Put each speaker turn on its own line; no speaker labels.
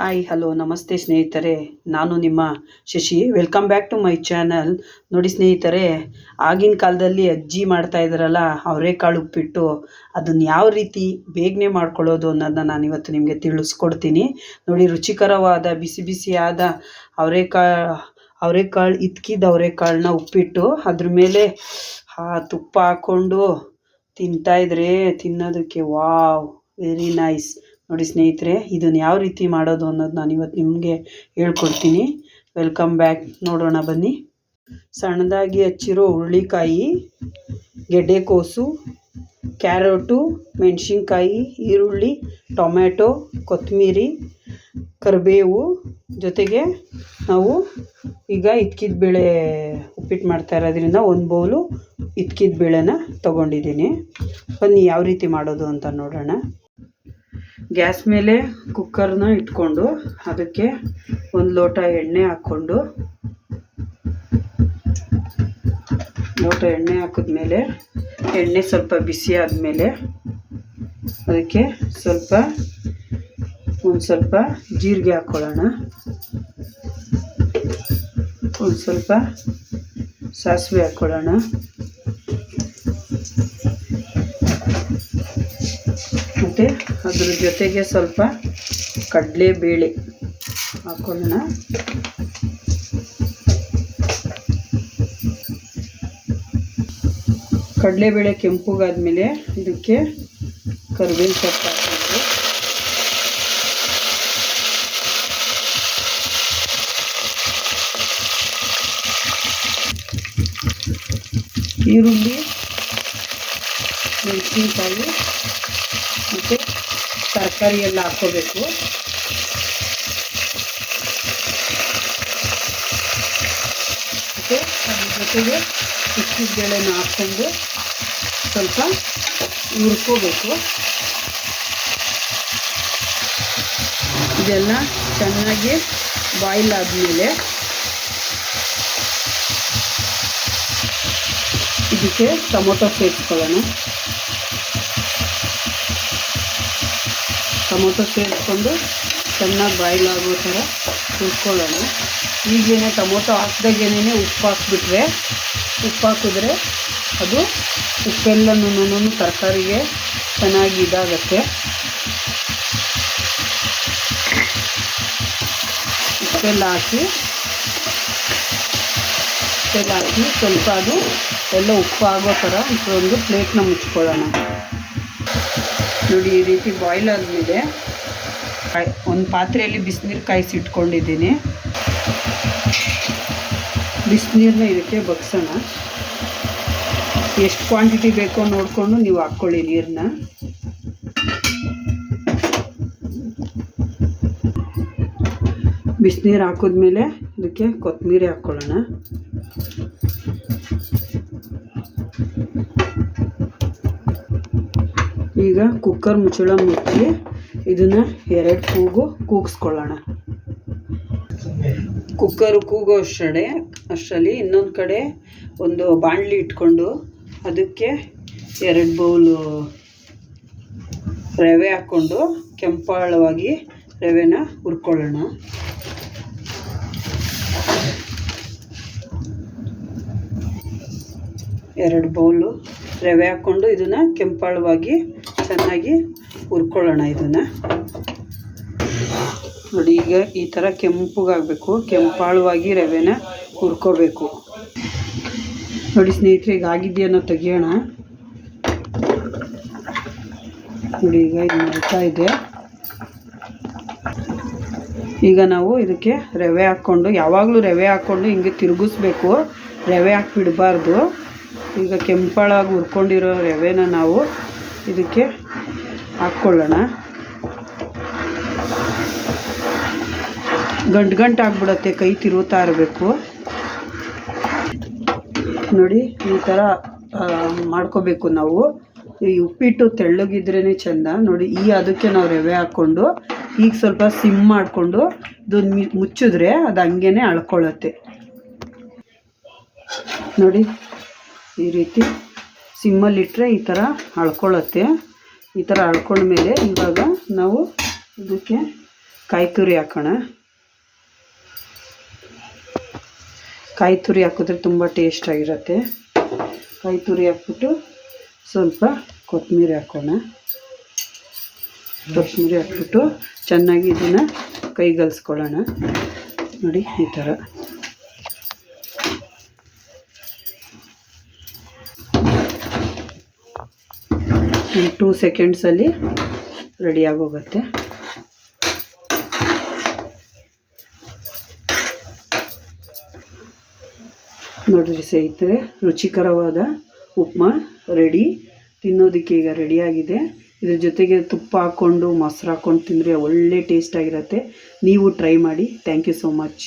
Hi hello ನಮಸ್ತೆ ಸ್ನೇಹಿತರೆ, ನಾನು ನಿಮ್ಮ Shashi. Welcome back to my channel. ನೋಡಿ ಸ್ನೇಹಿತರೆ, ಆಗಿನ ಕಾಲದಲ್ಲಿ ಅಜ್ಜಿ ಮಾಡ್ತಾ ಇದ್ರಲ್ಲ ಅವರೆಕಾಳು ಉಪ್ಪಿಟ್ಟು, ಅದನ್ನು ಯಾವ ರೀತಿ ಬೇಗನೆ ಮಾಡ್ಕೊಳ್ಳೋದು ಅನ್ನೋದನ್ನ ನಾನಿವತ್ತು ನಿಮಗೆ ತಿಳಿಸ್ಕೊಡ್ತೀನಿ. ನೋಡಿ, ರುಚಿಕರವಾದ ಬಿಸಿ ಬಿಸಿಯಾದ ಅವರೆಕಾಳು ಇತ್ಕಿದ ಅವರೆಕಾಳನ್ನ ಉಪ್ಪಿಟ್ಟು ಅದ್ರ ಮೇಲೆ ತುಪ್ಪ ಹಾಕ್ಕೊಂಡು ತಿಂತಾಯಿದ್ರೆ ತಿನ್ನೋದಕ್ಕೆ ವಾವ್, ವೆರಿ ನೈಸ್. ನೋಡಿ ಸ್ನೇಹಿತರೆ, ಇದನ್ನು ಯಾವ ರೀತಿ ಮಾಡೋದು ಅನ್ನೋದು ನಾನು ಇವತ್ತು ನಿಮಗೆ ಹೇಳ್ಕೊಡ್ತೀನಿ. Welcome back. ನೋಡೋಣ ಬನ್ನಿ. ಸಣ್ಣದಾಗಿ ಹಚ್ಚಿರೋ ಹುರುಳಿಕಾಯಿ, ಗೆಡ್ಡೆಕೋಸು, ಕ್ಯಾರೆಟು, ಮೆಣಸಿನ್ಕಾಯಿ, ಈರುಳ್ಳಿ, ಟೊಮ್ಯಾಟೊ, ಕೊತ್ತಂಬರಿ, ಕರಿಬೇವು, ಜೊತೆಗೆ ನಾವು ಈಗ ಇದ್ಕಿದ ಬೇಳೆ ಉಪ್ಪಿಟ್ಟು ಮಾಡ್ತಾ ಇರೋದ್ರಿಂದ ಒಂದು ಬೌಲು ಇದ್ಕಿದ ಬೇಳೆನ ತೊಗೊಂಡಿದ್ದೀನಿ. ಬನ್ನಿ ಯಾವ ರೀತಿ ಮಾಡೋದು ಅಂತ ನೋಡೋಣ. ಗ್ಯಾಸ್ ಮೇಲೆ ಕುಕ್ಕರ್ನ ಇಟ್ಕೊಂಡು ಅದಕ್ಕೆ ಒಂದು ಲೋಟ ಎಣ್ಣೆ ಹಾಕ್ಕೊಂಡು, ಹಾಕಿದ್ಮೇಲೆ ಎಣ್ಣೆ ಸ್ವಲ್ಪ ಬಿಸಿ ಆದಮೇಲೆ ಅದಕ್ಕೆ ಒಂದು ಸ್ವಲ್ಪ ಜೀರಿಗೆ ಹಾಕ್ಕೊಳ್ಳೋಣ, ಒಂದು ಸ್ವಲ್ಪ ಸಾಸಿವೆ ಹಾಕ್ಕೊಳ್ಳೋಣ, ಮತ್ತು ಅದ್ರ ಜೊತೆಗೆ ಸ್ವಲ್ಪ ಕಡಲೆಬೇಳೆ ಹಾಕ್ಕೊಳ್ಳೋಣ. ಕಡಲೆಬೇಳೆ ಕೆಂಪುಗಾದ್ಮೇಲೆ ಇದಕ್ಕೆ ಕರಿಬೇವು ಸೊಪ್ಪು ಹಾಕಬೇಕು. ಈರುಳ್ಳಿ, ಮೆಣಸಿನ್ಕಾಯಿ ಮತ್ತು ತರಕಾರಿ ಎಲ್ಲ ಹಾಕ್ಕೋಬೇಕು. ಮತ್ತು ಅದ್ರ ಜೊತೆಗೆ ಇಕ್ಕಿದ ಬೇಳೆನ ಹಾಕ್ಕೊಂಡು ಸ್ವಲ್ಪ ಹುರ್ಕೋಬೇಕು. ಇದೆಲ್ಲ ಚೆನ್ನಾಗಿ ಬಾಯ್ಲ್ ಆದಮೇಲೆ ಇದಕ್ಕೆ ಟೊಮೊಟೊ ಸೇರಿಸ್ಕೊಳ್ಳೋಣ. ಟೊಮೊಟೊ ಸೇರಿಸ್ಕೊಂಡು ಚೆನ್ನಾಗಿ ಬಾಯ್ಲ್ ಆಗೋ ಥರ ಹುರ್ಕೊಳ್ಳೋಣ. ಈಗೇನೆ ಟೊಮೊಟೊ ಹಾಕ್ದಾಗೇನೆ ಉಪ್ಪು ಹಾಕಿದ್ರೆ ಅದು ಉಪ್ಪೆಲ್ಲನೂ ತರಕಾರಿಗೆ ಚೆನ್ನಾಗಿ ಇದಾಗತ್ತೆ. ಉಪ್ಪೆಲ್ಲ ಹಾಕಿ ಸ್ವಲ್ಪ ಅದು ಎಲ್ಲ ಉಪ್ಪು ಆಗೋ ಥರ ಒಂದು ಪ್ಲೇಟ್ನ ಮುಚ್ಕೊಳ್ಳೋಣ. ನೋಡಿ, ಈ ರೀತಿ ಬಾಯ್ಲ್ ಆದಮೇಲೆ ಒಂದು ಪಾತ್ರೆಯಲ್ಲಿ ಬಿಸಿನೀರು ಕಾಯಿಸಿಟ್ಕೊಂಡಿದ್ದೀನಿ. ಬಿಸಿನೀರನ್ನ ಇದಕ್ಕೆ ಬಗ್ಸೋಣ. ಎಷ್ಟು ಕ್ವಾಂಟಿಟಿ ಬೇಕೋ ನೋಡಿಕೊಂಡು ನೀವು ಹಾಕ್ಕೊಳ್ಳಿ ನೀರನ್ನ. ಬಿಸಿನೀರು ಹಾಕಿದ್ಮೇಲೆ ಇದಕ್ಕೆ ಕೊತ್ತಂಬರಿ ಹಾಕ್ಕೊಳ್ಳೋಣ. ಈಗ ಕುಕ್ಕರ್ ಮುಚ್ಚಳ ಮುಚ್ಚಿ ಇದನ್ನು 2 ಕೂಗು ಕೂಗಿಸ್ಕೊಳ್ಳೋಣ. ಕುಕ್ಕರು ಕೂಗೋ ಅಷ್ಟರಲ್ಲಿ ಇನ್ನೊಂದು ಕಡೆ ಒಂದು ಬಾಣಲಿ ಇಟ್ಕೊಂಡು ಅದಕ್ಕೆ 2 ಬೌಲು ರವೆ ಹಾಕ್ಕೊಂಡು ಕೆಂಪಾಳವಾಗಿ ರವೆನ ಹುರ್ಕೊಳ್ಳೋಣ. ಎರಡು ಬೌಲು ರವೆ ಹಾಕ್ಕೊಂಡು ಇದನ್ನು ಕೆಂಪಾಳವಾಗಿ ಚೆನ್ನಾಗಿ ಹುರ್ಕೊಳ್ಳೋಣ. ಇದನ್ನು ನೋಡಿ, ಈಗ ಈ ಥರ ಕೆಂಪುಗಾಗಬೇಕು, ಕೆಂಪಾಳವಾಗಿ ರವೆನ ಹುರ್ಕೋಬೇಕು. ನೋಡಿ ಸ್ನೇಹಿತರೆ, ಈಗ ಆಗಿದೆಯನ್ನೋ ತೆಗಿಯೋಣ. ನೋಡಿ, ಈಗ ಇದು ಮಾಡ್ತಾ ಇದೆ. ಈಗ ನಾವು ಇದಕ್ಕೆ ರವೆ ಹಾಕ್ಕೊಂಡು, ಯಾವಾಗಲೂ ರವೆ ಹಾಕ್ಕೊಂಡು ಹಿಂಗೆ ತಿರುಗಿಸ್ಬೇಕು, ರವೆ ಹಾಕಿಬಿಡಬಾರ್ದು. ಈಗ ಕೆಂಪಾಳಾಗಿ ಹುರ್ಕೊಂಡಿರೋ ರವೆನ ನಾವು ಇದಕ್ಕೆ ಹಾಕ್ಕೊಳ್ಳೋಣ. ಗಂಟು ಆಗಿಬಿಡತ್ತೆ, ಕೈ ತಿರುಗ್ತಾ ಇರಬೇಕು. ನೋಡಿ, ಈ ಥರ ಮಾಡ್ಕೋಬೇಕು ನಾವು. ಈ ಉಪ್ಪಿಟ್ಟು ತೆಳ್ಳಗಿದ್ರೇ ಚೆಂದ. ನೋಡಿ, ಅದಕ್ಕೆ ನಾವು ರವೆ ಹಾಕ್ಕೊಂಡು ಈಗ ಸ್ವಲ್ಪ ಸಿಮ್ ಮಾಡಿಕೊಂಡು ಇದನ್ನು ಮುಚ್ಚಿದ್ರೆ ಅದು ಹಂಗೇ ಅಳ್ಕೊಳ್ಳುತ್ತೆ. ನೋಡಿ, ಈ ರೀತಿ ಸಿಮ್ಮಲ್ಲಿಟ್ಟರೆ ಈ ಥರ ಅಳ್ಕೊಳ್ಳುತ್ತೆ. ಈ ಥರ ಅಳ್ಕೊಂಡ್ಮೇಲೆ ಇವಾಗ ನಾವು ಇದಕ್ಕೆ ಕಾಯಿ ತುರಿ ಹಾಕೋಣ. ಕಾಯಿ ತುರಿ ಹಾಕಿದ್ರೆ ತುಂಬ ಟೇಸ್ಟಾಗಿರುತ್ತೆ. ಕಾಯಿ ತುರಿ ಹಾಕ್ಬಿಟ್ಟು ಸ್ವಲ್ಪ ಕೊತ್ತಂಬರಿ ಹಾಕೋಣ. ಕೊತ್ತಂಬರಿ ಹಾಕ್ಬಿಟ್ಟು ಚೆನ್ನಾಗಿ ಇದನ್ನು ಕೈಗಲ್ಸ್ಕೊಳ್ಳೋಣ. ನೋಡಿ ಈ ಥರ. ಒಂದು 2 ಸೆಕೆಂಡ್ಸಲ್ಲಿ ರೆಡಿಯಾಗೋಗುತ್ತೆ. ನೋಡಿರಿ ಸ್ನೇಹಿತರೆ, ರುಚಿಕರವಾದ ಉಪ್ಮಾ ರೆಡಿ. ತಿನ್ನೋದಕ್ಕೆ ಈಗ ರೆಡಿಯಾಗಿದೆ. ಇದ್ರ ಜೊತೆಗೆ ತುಪ್ಪ ಹಾಕ್ಕೊಂಡು ಮೊಸರು ಹಾಕ್ಕೊಂಡು ತಿಂದರೆ ಒಳ್ಳೆ ಟೇಸ್ಟಾಗಿರುತ್ತೆ. ನೀವು ಟ್ರೈ ಮಾಡಿ. Thank you so much.